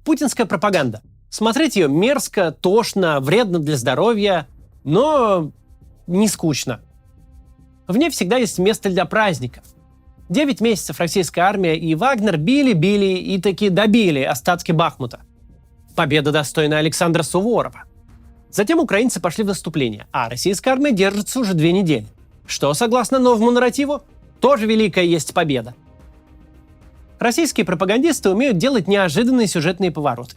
Путинская пропаганда. Смотреть ее мерзко, тошно, вредно для здоровья, но не скучно. В ней всегда есть место для праздников. 9 месяцев российская армия и Вагнер били и таки добили остатки Бахмута. Победа достойна Александра Суворова. Затем украинцы пошли в наступление, а российская армия держится уже 2 недели. Что, согласно новому нарративу, тоже великая есть победа. Российские пропагандисты умеют делать неожиданные сюжетные повороты.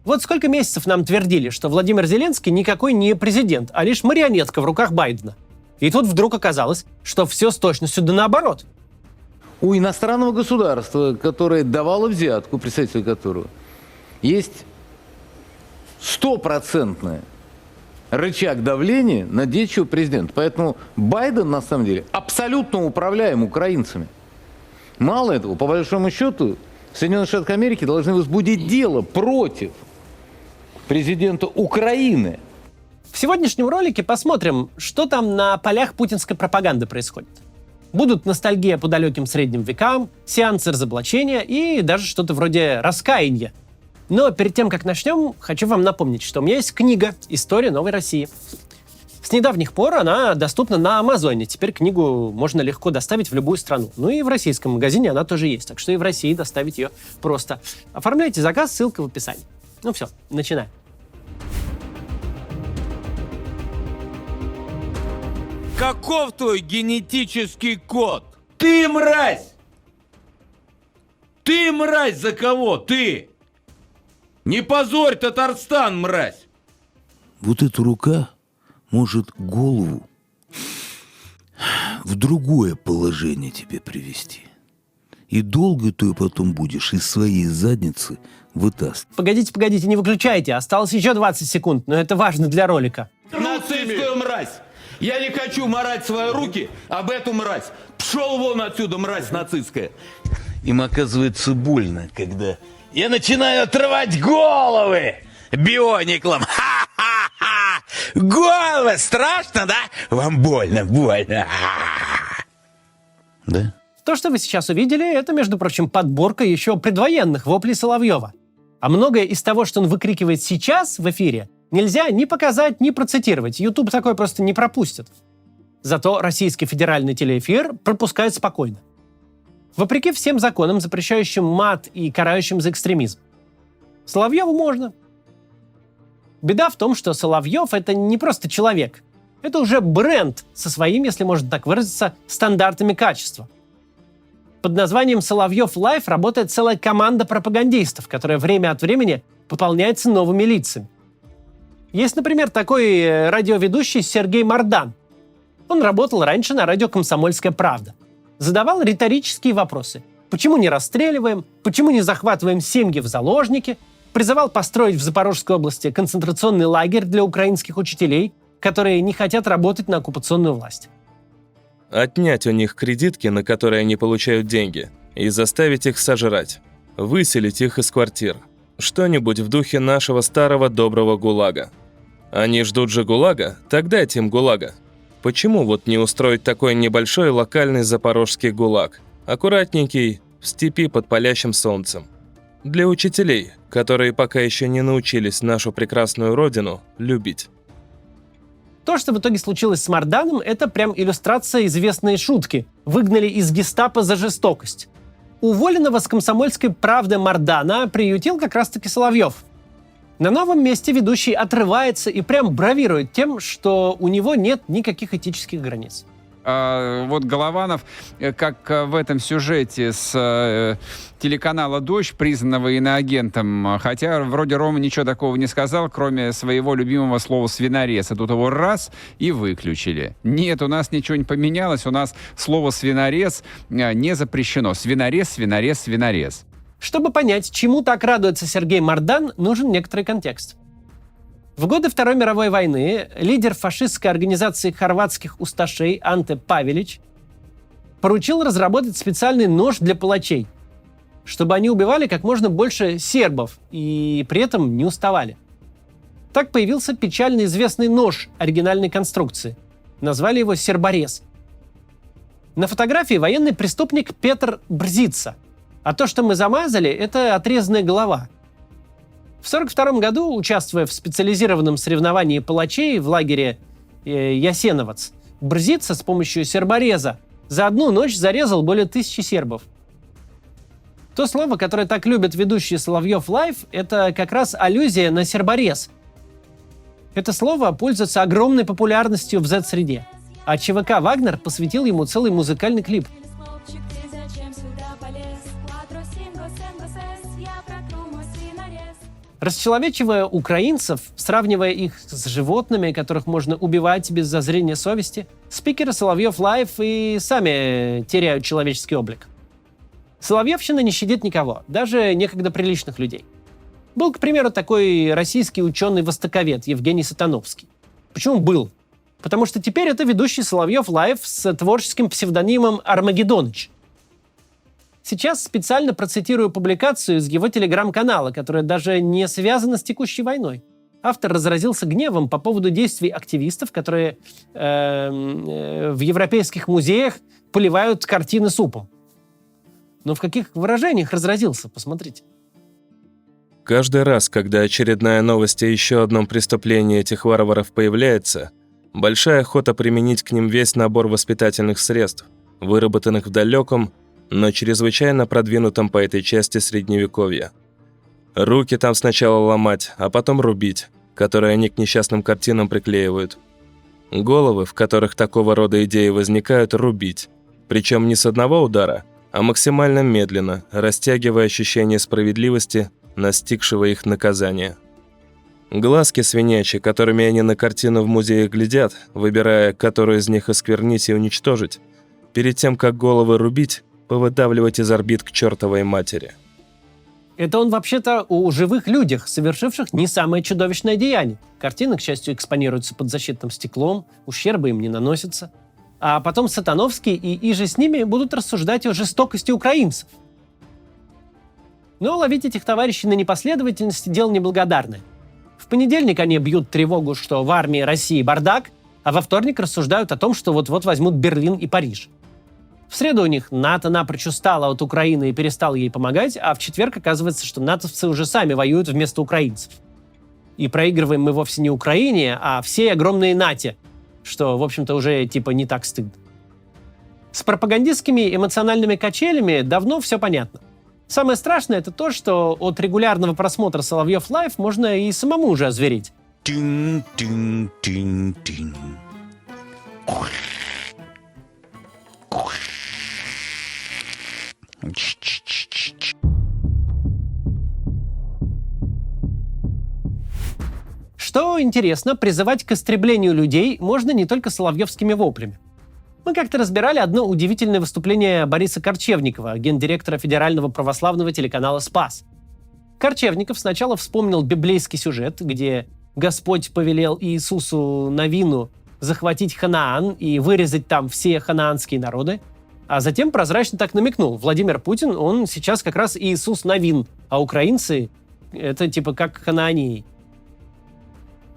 Вот сколько месяцев нам твердили, что Владимир Зеленский никакой не президент, а лишь марионетка в руках Байдена. И тут вдруг оказалось, что все с точностью да наоборот. У иностранного государства, которое давало взятку, представителю которого, есть 100% рычаг давления на действующего президента. Поэтому Байден, на самом деле, абсолютно управляем украинцами. Мало этого, по большому счету, Соединенные Штаты Америки должны возбудить дело против президента Украины. В сегодняшнем ролике посмотрим, что там на полях путинской пропаганды происходит. Будут ностальгия по далеким средним векам, сеансы разоблачения и даже что-то вроде раскаяния. Но перед тем, как начнем, хочу вам напомнить, что у меня есть книга «История новой России». С недавних пор она доступна на Амазоне. Теперь книгу можно легко доставить в любую страну. Ну и в российском магазине она тоже есть, так что и в России доставить ее просто. Оформляйте заказ, ссылка в описании. Ну все, начинаем. Каков твой генетический код? Ты мразь! Ты мразь за кого? Ты! Не позорь Татарстан, мразь! Вот эта рука может голову в другое положение тебе привести. И долго ты потом будешь из своей задницы вытаскивать. Погодите, не выключайте. Осталось еще 20 секунд, но это важно для ролика. Нацистскую мразь! Я не хочу марать свои руки об эту мразь. Пшел вон отсюда, мразь нацистская. Им оказывается больно, когда я начинаю отрывать головы биониклам. Ха-ха-ха! Головы! Страшно, да? Вам больно. Да? То, что вы сейчас увидели, это, между прочим, подборка еще предвоенных воплей Соловьева. А многое из того, что он выкрикивает сейчас в эфире, нельзя ни показать, ни процитировать. YouTube такое просто не пропустит. Зато российский федеральный телеэфир пропускает спокойно. Вопреки всем законам, запрещающим мат и карающим за экстремизм. Соловьеву можно. Беда в том, что Соловьев — это не просто человек. Это уже бренд со своими, если можно так выразиться, стандартами качества. Под названием «Соловьев Лайф» работает целая команда пропагандистов, которая время от времени пополняется новыми лицами. Есть, например, такой радиоведущий Сергей Мардан. Он работал раньше на радио «Комсомольская правда». Задавал риторические вопросы. Почему не расстреливаем? Почему не захватываем семьи в заложники? Призывал построить в Запорожской области концентрационный лагерь для украинских учителей, которые не хотят работать на оккупационную власть. Отнять у них кредитки, на которые они получают деньги, и заставить их сожрать. Выселить их из квартир. Что-нибудь в духе нашего старого доброго ГУЛАГа. Они ждут же ГУЛАГа? Так дайте им ГУЛАГа. Почему вот не устроить такой небольшой локальный запорожский ГУЛАГ? Аккуратненький, в степи под палящим солнцем. Для учителей, которые пока еще не научились нашу прекрасную родину любить. То, что в итоге случилось с Марданом, это прям иллюстрация известной шутки. Выгнали из гестапо за жестокость. Уволенного с «Комсомольской правды» Мардана приютил как раз-таки Соловьев. На новом месте ведущий отрывается и прям бравирует тем, что у него нет никаких этических границ. Вот Голованов, как в этом сюжете с телеканала «Дождь», признанного иноагентом, хотя вроде Рома ничего такого не сказал, кроме своего любимого слова «свинорез». А тут его раз и выключили. Нет, у нас ничего не поменялось, у нас слово «свинорез» не запрещено. Свинорез, свинорез, свинорез. Чтобы понять, чему так радуется Сергей Мардан, нужен некоторый контекст. В годы Второй мировой войны лидер фашистской организации хорватских усташей Анте Павелич поручил разработать специальный нож для палачей, чтобы они убивали как можно больше сербов и при этом не уставали. Так появился печально известный нож оригинальной конструкции. Назвали его серборез. На фотографии военный преступник Петр Брзица, а то, что мы замазали, это отрезанная голова. В 1942 году, участвуя в специализированном соревновании палачей в лагере Ясеновец, Брзица с помощью сербореза за одну ночь зарезал более 1000 сербов. То слово, которое так любят ведущие Соловьев Лайв, это как раз аллюзия на серборез. Это слово пользуется огромной популярностью в Z-среде, а ЧВК «Вагнер» посвятил ему целый музыкальный клип. Хлопчик, ты зачем сюда полез? Квадро, синго, сенго, сес, я протру мой свинорез. Расчеловечивая украинцев, сравнивая их с животными, которых можно убивать без зазрения совести, спикеры Соловьев Лайв и сами теряют человеческий облик. Соловьевщина не щадит никого, даже некогда приличных людей. Был, к примеру, такой российский ученый-востоковед Евгений Сатановский. Почему был? Потому что теперь это ведущий Соловьев Лайв с творческим псевдонимом Армагеддоныч. Сейчас специально процитирую публикацию из его телеграм-канала, которая даже не связана с текущей войной. Автор разразился гневом по поводу действий активистов, которые в европейских музеях поливают картины супом. Но в каких выражениях разразился, посмотрите. Каждый раз, когда очередная новость о еще одном преступлении этих варваров появляется, большая охота применить к ним весь набор воспитательных средств, выработанных в далеком, но чрезвычайно продвинутом по этой части Средневековья. Руки там сначала ломать, а потом рубить, которые они к несчастным картинам приклеивают. Головы, в которых такого рода идеи возникают, рубить. Причем не с одного удара, а максимально медленно, растягивая ощущение справедливости, настигшего их наказания. Глазки свинячьи, которыми они на картину в музее глядят, выбирая, которую из них осквернить и уничтожить, перед тем, как головы рубить, повыдавливать из орбит к чертовой матери. Это он вообще-то о живых людях, совершивших не самое чудовищное деяние. Картины, к счастью, экспонируются под защитным стеклом, ущерба им не наносится. А потом Сатановский и иже с ними будут рассуждать о жестокости украинцев. Но ловить этих товарищей на непоследовательности – дело неблагодарное. В понедельник они бьют тревогу, что в армии России бардак, а во вторник рассуждают о том, что вот-вот возьмут Берлин и Париж. В среду у них НАТО напрочь устала от Украины и перестал ей помогать, а в четверг оказывается, что натовцы уже сами воюют вместо украинцев. И проигрываем мы вовсе не Украине, а всей огромной НАТО, что, в общем-то, уже типа не так стыдно. С пропагандистскими эмоциональными качелями давно все понятно. Самое страшное – это то, что от регулярного просмотра Соловьев Лайв можно и самому уже озвереть. Тин-тин-тин-тин. Что интересно, призывать к истреблению людей можно не только соловьевскими воплями. Мы как-то разбирали одно удивительное выступление Бориса Корчевникова, гендиректора федерального православного телеканала «Спас». Корчевников сначала вспомнил библейский сюжет, где Господь повелел Иисусу Навину захватить Ханаан и вырезать там все ханаанские народы, а затем прозрачно так намекнул: Владимир Путин, он сейчас как раз Иисус Навин, а украинцы — это типа как ханаании.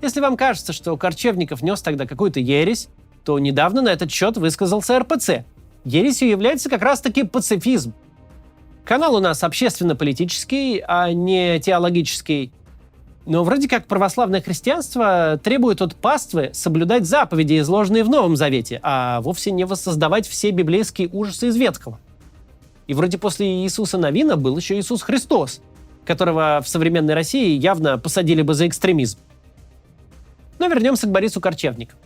Если вам кажется, что Корчевников нес тогда какую-то ересь, то недавно на этот счет высказался РПЦ. Ересью является как раз-таки пацифизм. Канал у нас общественно-политический, а не теологический. Но вроде как православное христианство требует от паствы соблюдать заповеди, изложенные в Новом Завете, а вовсе не воссоздавать все библейские ужасы из Ветхого. И вроде после Иисуса Навина был еще Иисус Христос, которого в современной России явно посадили бы за экстремизм. Но вернемся к Борису Корчевникову.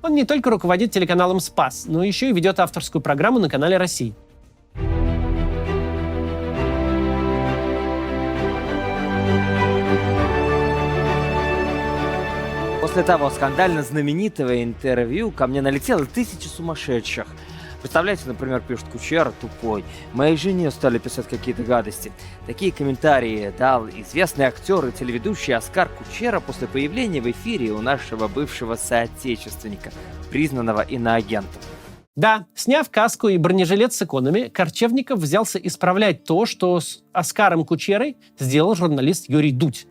Он не только руководит телеканалом «Спас», но еще и ведет авторскую программу на канале «Россия». После того скандально знаменитого интервью ко мне налетело 1000 сумасшедших. Представляете, например, пишет: Кучера тупой. Моей жене стали писать какие-то гадости. Такие комментарии дал известный актер и телеведущий Оскар Кучера после появления в эфире у нашего бывшего соотечественника, признанного иноагентом. Да, сняв каску и бронежилет с иконами, Корчевников взялся исправлять то, что с Оскаром Кучерой сделал журналист Юрий Дудь.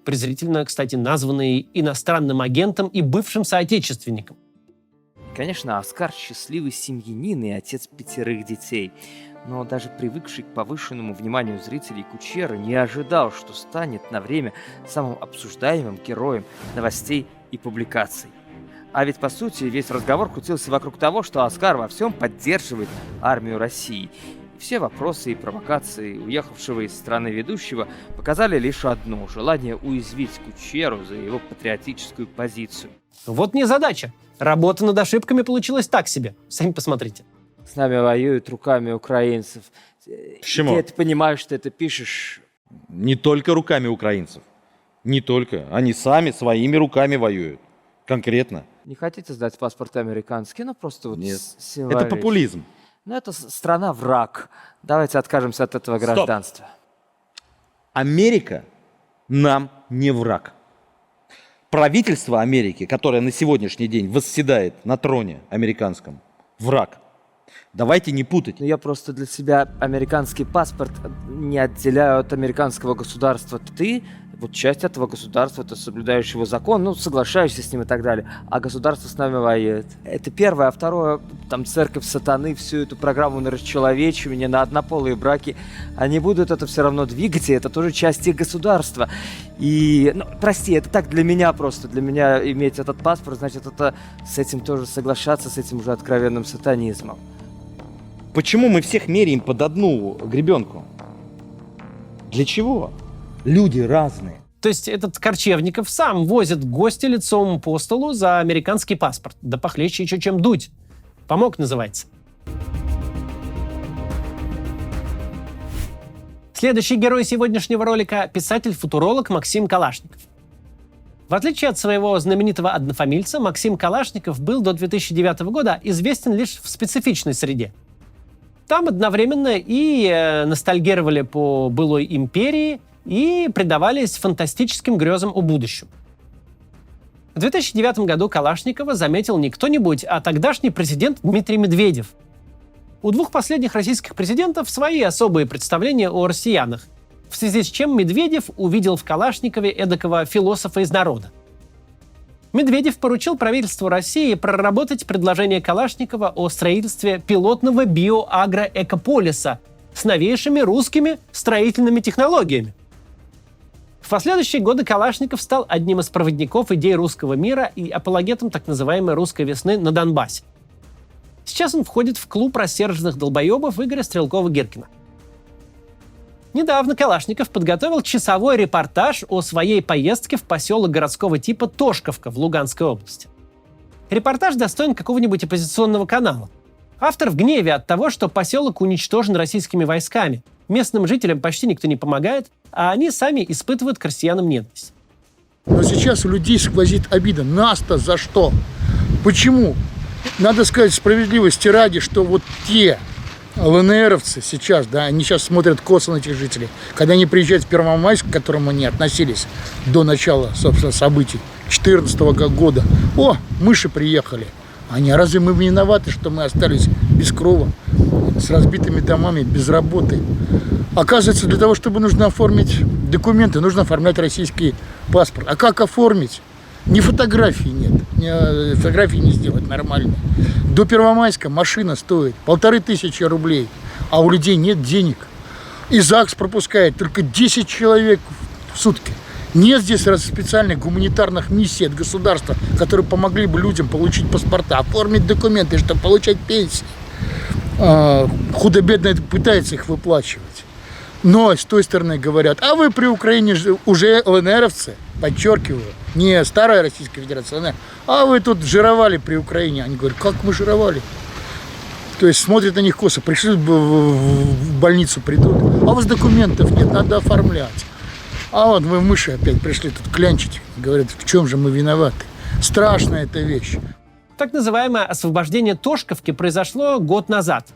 Презрительно, кстати, названный иностранным агентом и бывшим соотечественником. Конечно, Оскар счастливый семьянин и отец 5 детей. Но даже привыкший к повышенному вниманию зрителей Кучера не ожидал, что станет на время самым обсуждаемым героем новостей и публикаций. А ведь, по сути, весь разговор крутился вокруг того, что Оскар во всем поддерживает армию России. И все вопросы и провокации уехавшего из страны ведущего показали лишь одно – желание уязвить Кучеру за его патриотическую позицию. Вот незадача. Работа над ошибками получилась так себе. Сами посмотрите. С нами воюют руками украинцев. Почему? Ты понимаешь, что это пишешь? Не только руками украинцев. Не только. Они сами своими руками воюют. Конкретно. Не хотите сдать паспорт американский? Ну, просто вот Нет. символично. Это популизм. Ну, это страна-враг. Давайте откажемся от этого гражданства. Америка нам не враг. Правительство Америки, которое на сегодняшний день восседает на троне американском, враг. Давайте не путать. Но я просто для себя американский паспорт не отделяю от американского государства. Ты вот часть этого государства, ты соблюдаешь его закон, ну, соглашаешься с ним и так далее. А государство с нами воюет. Это первое. А второе, там церковь сатаны, всю эту программу на расчеловечивание, на однополые браки, они будут это все равно двигать, и это тоже часть их государства. И, ну, прости, это так для меня просто. Для меня иметь этот паспорт, значит, это с этим тоже соглашаться, с этим уже откровенным сатанизмом. Почему мы всех меряем под одну гребенку? Для чего? Люди разные. То есть этот Корчевников сам возит гостя лицом по столу за американский паспорт. Да похлеще еще, чем дуть. Помог, называется. Следующий герой сегодняшнего ролика – писатель-футуролог Максим Калашников. В отличие от своего знаменитого однофамильца, Максим Калашников был до 2009 года известен лишь в специфичной среде. Там одновременно и ностальгировали по былой империи, и предавались фантастическим грезам о будущем. В 2009 году Калашникова заметил не кто-нибудь, а тогдашний президент Дмитрий Медведев. У двух последних российских президентов свои особые представления о россиянах, в связи с чем Медведев увидел в Калашникове эдакого философа из народа. Медведев поручил правительству России проработать предложение Калашникова о строительстве пилотного биоагроэкополиса с новейшими русскими строительными технологиями. В последующие годы Калашников стал одним из проводников идей русского мира и апологетом так называемой «русской весны» на Донбассе. Сейчас он входит в клуб рассерженных долбоебов Игоря Стрелкова-Гиркина. Недавно Калашников подготовил часовой репортаж о своей поездке в поселок городского типа Тошковка в Луганской области. Репортаж достоин какого-нибудь оппозиционного канала. Автор в гневе от того, что поселок уничтожен российскими войсками. Местным жителям почти никто не помогает, а они сами испытывают к россиянам ненависть. Но сейчас у людей сквозит обида. Нас-то за что? Почему? Надо сказать справедливости ради, что вот те ЛНРовцы сейчас, да, они сейчас смотрят косо на этих жителей. Когда они приезжают в Первомайск, к которому они относились до начала, собственно, событий 2014 года. О, мыши приехали. Они, разве мы виноваты, что мы остались без крова, с разбитыми домами, без работы? Оказывается, для того, чтобы нужно оформить документы, нужно оформлять российский паспорт. А как оформить? Ни фотографии нет, фотографии не сделать нормально. До Первомайска машина стоит 1500 рублей, а у людей нет денег. И ЗАГС пропускает только 10 человек в сутки. Нет здесь специальных гуманитарных миссий от государства, которые помогли бы людям получить паспорта, оформить документы, чтобы получать пенсии. Худо-бедно пытается их выплачивать. Но с той стороны говорят, а вы при Украине уже ЛНРовцы, подчеркиваю, не старая Российская Федерация, ЛНР, а вы тут жировали при Украине. Они говорят, как мы жировали? То есть смотрят на них косо, пришли в больницу, придут, а у вас документов нет, надо оформлять. А вот вы мыши опять пришли тут клянчить, говорят, в чем же мы виноваты. Страшная эта вещь. Так называемое освобождение Тошковки произошло год назад.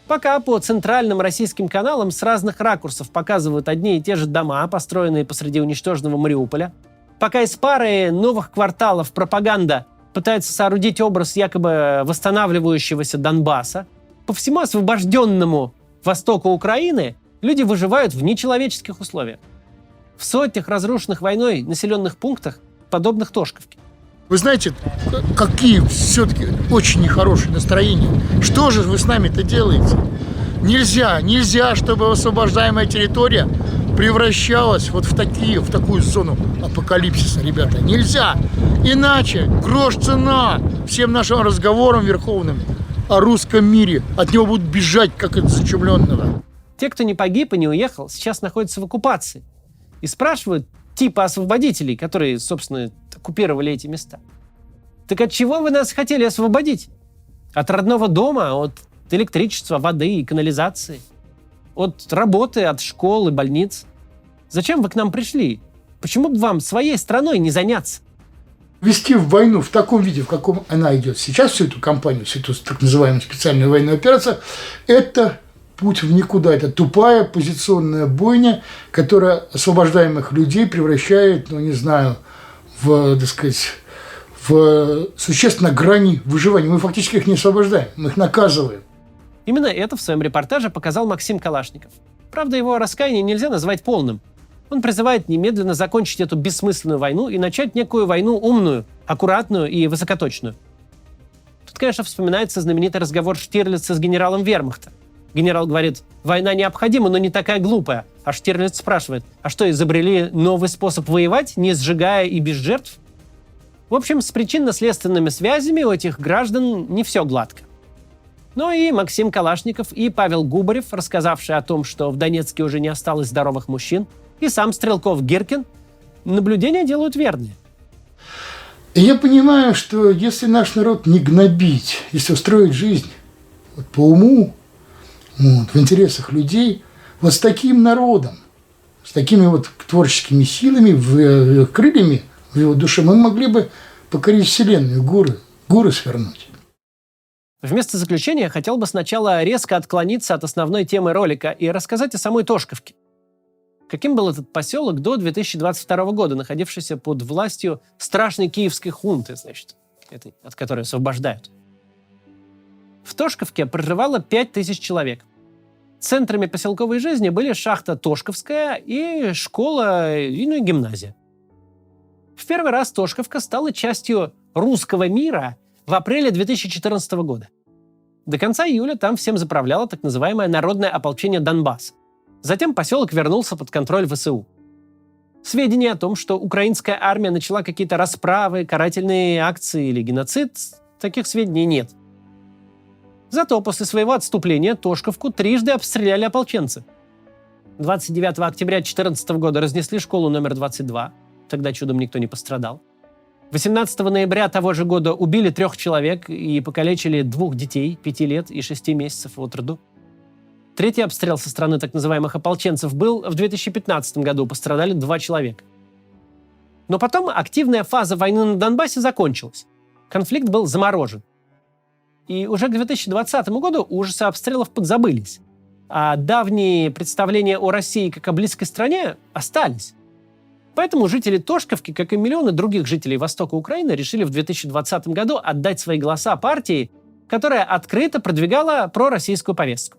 Пока по центральным российским каналам с разных ракурсов показывают одни и те же дома, построенные посреди уничтоженного Мариуполя, пока из пары новых кварталов пропаганда пытается соорудить образ якобы восстанавливающегося Донбасса, по всему освобожденному востоку Украины люди выживают в нечеловеческих условиях. В сотнях разрушенных войной населенных пунктах, подобных Тошковке. Вы знаете, какие все-таки очень нехорошие настроения. Что же вы с нами-то делаете? Нельзя, чтобы освобождаемая территория превращалась вот в такую зону апокалипсиса, ребята. Нельзя. Иначе грош цена всем нашим разговорам верховным о русском мире. От него будут бежать, как от зачумленного. Те, кто не погиб и не уехал, сейчас находятся в оккупации. И спрашивают типа освободителей, которые, собственно, оккупировали эти места. Так от чего вы нас хотели освободить? От родного дома, от электричества, воды и канализации? От работы, от школ и больниц? Зачем вы к нам пришли? Почему бы вам своей страной не заняться? Вести войну в таком виде, в каком она идет сейчас, всю эту кампанию, всю эту так называемую специальную военную операцию, это путь в никуда. Это тупая позиционная бойня, которая освобождаемых людей превращает, в существенно грани выживания. Мы фактически их не освобождаем, мы их наказываем. Именно это в своем репортаже показал Максим Калашников. Правда, его раскаяние нельзя назвать полным. Он призывает немедленно закончить эту бессмысленную войну и начать некую войну умную, аккуратную и высокоточную. Тут, конечно, вспоминается знаменитый разговор Штирлица с генералом вермахта. Генерал говорит: война необходима, но не такая глупая. А Штирлиц спрашивает: а что, изобрели новый способ воевать, не сжигая и без жертв? В общем, с причинно-следственными связями у этих граждан не все гладко. Но и Максим Калашников, и Павел Губарев, рассказавшие о том, что в Донецке уже не осталось здоровых мужчин, и сам Стрелков-Гиркин, наблюдения делают верные. И я понимаю, что если наш народ не гнобить, если устроить жизнь по уму, в интересах людей, вот с таким народом, с такими вот творческими силами, крыльями в его душе, мы могли бы покорить вселенную, горы свернуть. Вместо заключения я хотел бы сначала резко отклониться от основной темы ролика и рассказать о самой Тошковке. Каким был этот поселок до 2022 года, находившийся под властью страшной киевской хунты, этой, от которой освобождают. В Тошковке проживало 5000 человек. Центрами поселковой жизни были шахта Тошковская и школа, и гимназия. В первый раз Тошковка стала частью русского мира в апреле 2014 года. До конца июля там всем заправляло так называемое народное ополчение Донбасса. Затем поселок вернулся под контроль ВСУ. Сведений о том, что украинская армия начала какие-то расправы, карательные акции или геноцид, таких сведений нет. Зато после своего отступления Тошковку трижды обстреляли ополченцы. 29 октября 2014 года разнесли школу номер 22, тогда чудом никто не пострадал. 18 ноября того же года убили 3 человек и покалечили 2 детей 5 лет и 6 месяцев от роду. Третий обстрел со стороны так называемых ополченцев был в 2015 году, пострадали 2 человека. Но потом активная фаза войны на Донбассе закончилась. Конфликт был заморожен. И уже к 2020 году ужасы обстрелов подзабылись. А давние представления о России как о близкой стране остались. Поэтому жители Тошковки, как и миллионы других жителей востока Украины, решили в 2020 году отдать свои голоса партии, которая открыто продвигала пророссийскую повестку.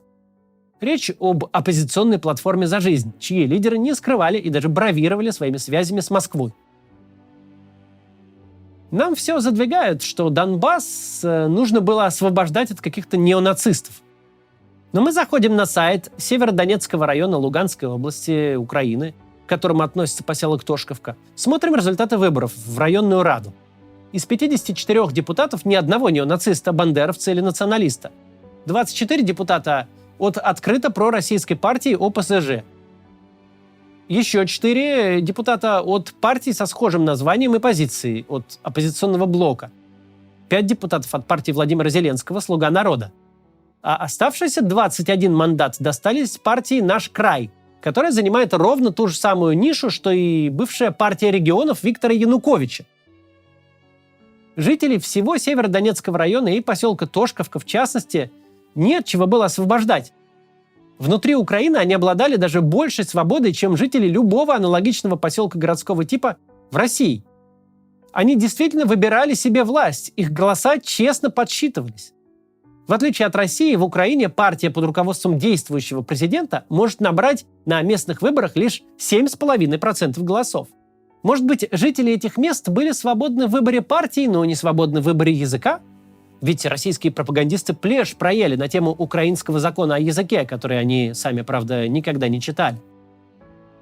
Речь об оппозиционной платформе «За жизнь», чьи лидеры не скрывали и даже бравировали своими связями с Москвой. Нам все задвигают, что Донбасс нужно было освобождать от каких-то неонацистов. Но мы заходим на сайт Северодонецкого района Луганской области Украины, к которому относится поселок Тошковка, смотрим результаты выборов в районную раду. Из 54 депутатов ни одного неонациста, бандеровца или националиста. 24 депутата от открыто пророссийской партии ОПСЖ. Еще 4 депутата от партий со схожим названием и позицией, от оппозиционного блока. 5 депутатов от партии Владимира Зеленского «Слуга народа». А оставшиеся 21 мандат достались партии «Наш край», которая занимает ровно ту же самую нишу, что и бывшая партия регионов Виктора Януковича. Жителей всего Северодонецкого района и поселка Тошковка, в частности, нет чего было освобождать. Внутри Украины они обладали даже большей свободой, чем жители любого аналогичного поселка городского типа в России. Они действительно выбирали себе власть, их голоса честно подсчитывались. В отличие от России, в Украине партия под руководством действующего президента может набрать на местных выборах лишь 7,5% голосов. Может быть, жители этих мест были свободны в выборе партии, но не свободны в выборе языка? Ведь российские пропагандисты плешь проели на тему украинского закона о языке, который они сами, правда, никогда не читали.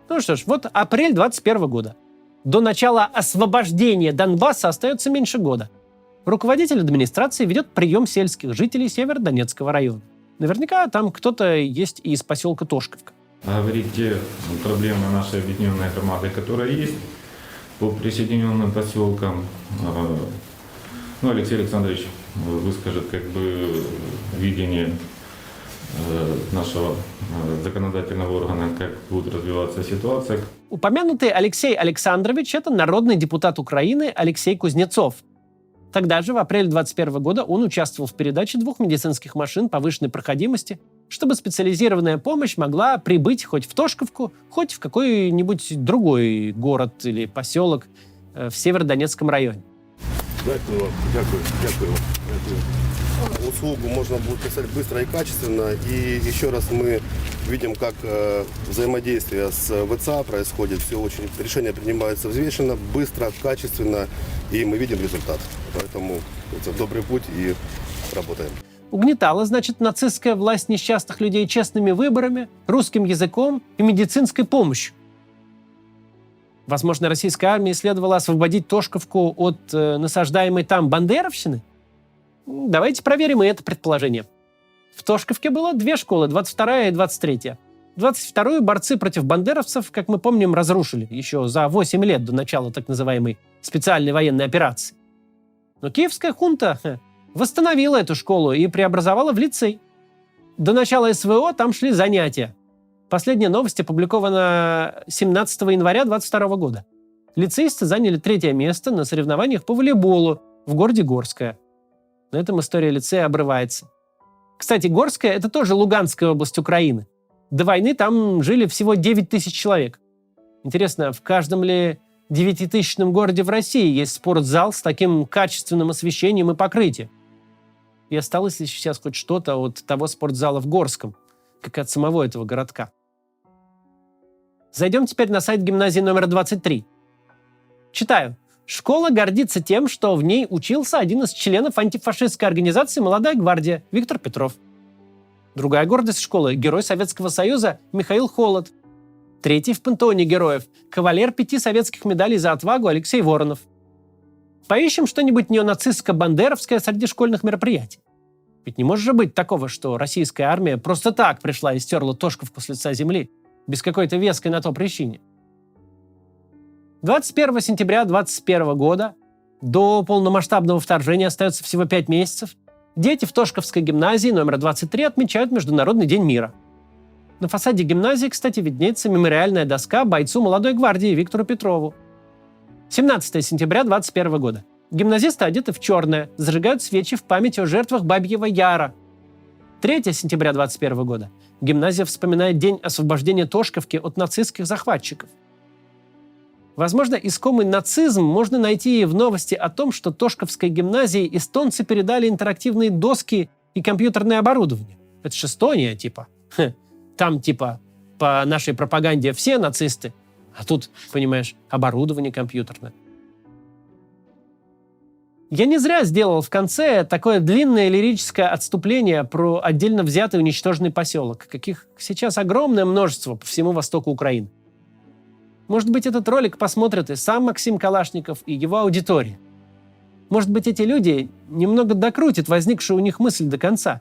Ну что ж, вот апрель 2021 года. До начала освобождения Донбасса остается меньше года. Руководитель администрации ведет прием сельских жителей Северодонецкого района. Наверняка там кто-то есть и из поселка Тошковка. Говорить те проблемы нашей объединенной громады, которые есть по присоединенным поселкам. Ну, Алексей Александрович выскажет видение нашего законодательного органа, как будет развиваться ситуация. Упомянутый Алексей Александрович – это народный депутат Украины Алексей Кузнецов. Тогда же, в апреле 2021 года, он участвовал в передаче 2 медицинских машин повышенной проходимости, чтобы специализированная помощь могла прибыть хоть в Тошковку, хоть в какой-нибудь другой город или поселок в Северодонецком районе. Дякую. Услугу можно будет писать быстро и качественно. И еще раз мы видим, как взаимодействие с ВЦА происходит. Все очень, решения принимаются взвешенно, быстро, качественно, и мы видим результат. Поэтому это добрый путь и работаем. Угнетала, значит, нацистская власть несчастных людей честными выборами, русским языком и медицинской помощью. Возможно, российской армии следовало освободить Тошковку от насаждаемой там бандеровщины? Давайте проверим и это предположение. В Тошковке было 2 школы, 22-я и 23-я. 22-ю борцы против бандеровцев, как мы помним, разрушили еще за 8 лет до начала так называемой специальной военной операции. Но киевская хунта восстановила эту школу и преобразовала в лицей. До начала СВО там шли занятия. Последняя новость опубликована 17 января 2022 года. Лицеисты заняли 3-е место на соревнованиях по волейболу в городе Горское. На этом история лицея обрывается. Кстати, Горское – это тоже Луганская область Украины. До войны там жили всего 9 тысяч человек. Интересно, в каждом ли 9-тысячном городе в России есть спортзал с таким качественным освещением и покрытием? И осталось ли сейчас хоть что-то от того спортзала в Горском, как от самого этого городка? Зайдем теперь на сайт гимназии номер 23. Читаю. Школа гордится тем, что в ней учился один из членов антифашистской организации «Молодая гвардия» Виктор Петров. Другая гордость школы – герой Советского Союза Михаил Холод. 3-й в пантеоне героев – кавалер 5 советских медалей за отвагу Алексей Воронов. Поищем что-нибудь неонацистско-бандеровское среди школьных мероприятий. Ведь не может же быть такого, что российская армия просто так пришла и стерла Тошковку с лица земли, без какой-то веской на то причине. 21 сентября 2021 года, до полномасштабного вторжения остается всего 5 месяцев, дети в Тошковской гимназии номер 23 отмечают Международный день мира. На фасаде гимназии, кстати, виднеется мемориальная доска бойцу Молодой гвардии Виктору Петрову. 17 сентября 2021 года. Гимназисты одеты в черное, зажигают свечи в память о жертвах Бабьего Яра. 3 сентября 2021 года. Гимназия вспоминает день освобождения Тошковки от нацистских захватчиков. Возможно, искомый нацизм можно найти и в новости о том, что Тошковской гимназии эстонцы передали интерактивные доски и компьютерное оборудование. Это же Эстония, типа. Там, типа, по нашей пропаганде все нацисты, а тут, понимаешь, оборудование компьютерное. Я не зря сделал в конце такое длинное лирическое отступление про отдельно взятый уничтоженный поселок, каких сейчас огромное множество по всему востоку Украины. Может быть, этот ролик посмотрит и сам Максим Калашников, и его аудитория. Может быть, эти люди немного докрутят возникшую у них мысль до конца.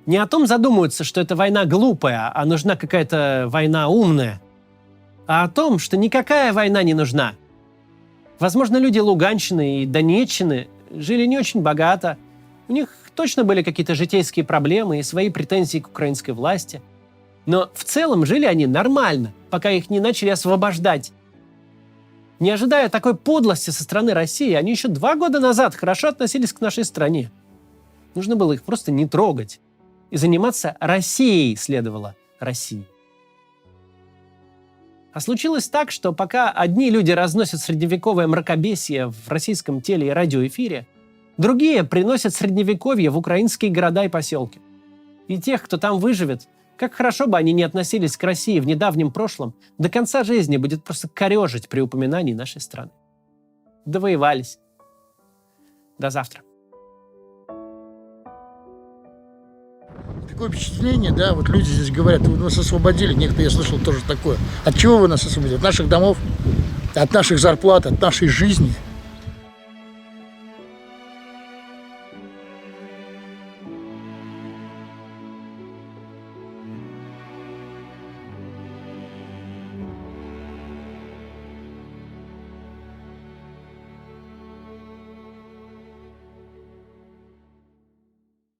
Не о том задумаются, что эта война глупая, а нужна какая-то война умная, а о том, что никакая война не нужна. Возможно, люди Луганщины и Донеччины жили не очень богато, у них точно были какие-то житейские проблемы и свои претензии к украинской власти. Но в целом жили они нормально, пока их не начали освобождать. Не ожидая такой подлости со стороны России, они еще 2 года назад хорошо относились к нашей стране. Нужно было их просто не трогать. И заниматься Россией следовало России. А случилось так, что пока одни люди разносят средневековое мракобесие в российском теле- и радиоэфире, другие приносят средневековье в украинские города и поселки. И тех, кто там выживет, как хорошо бы они ни относились к России в недавнем прошлом, до конца жизни будет просто корежить при упоминании нашей страны. Довоевались. До завтра. такое впечатление, да, вот люди здесь говорят, вы нас освободили, некоторые, я слышал тоже такое. От чего вы нас освободили? От наших домов, от наших зарплат, от нашей жизни.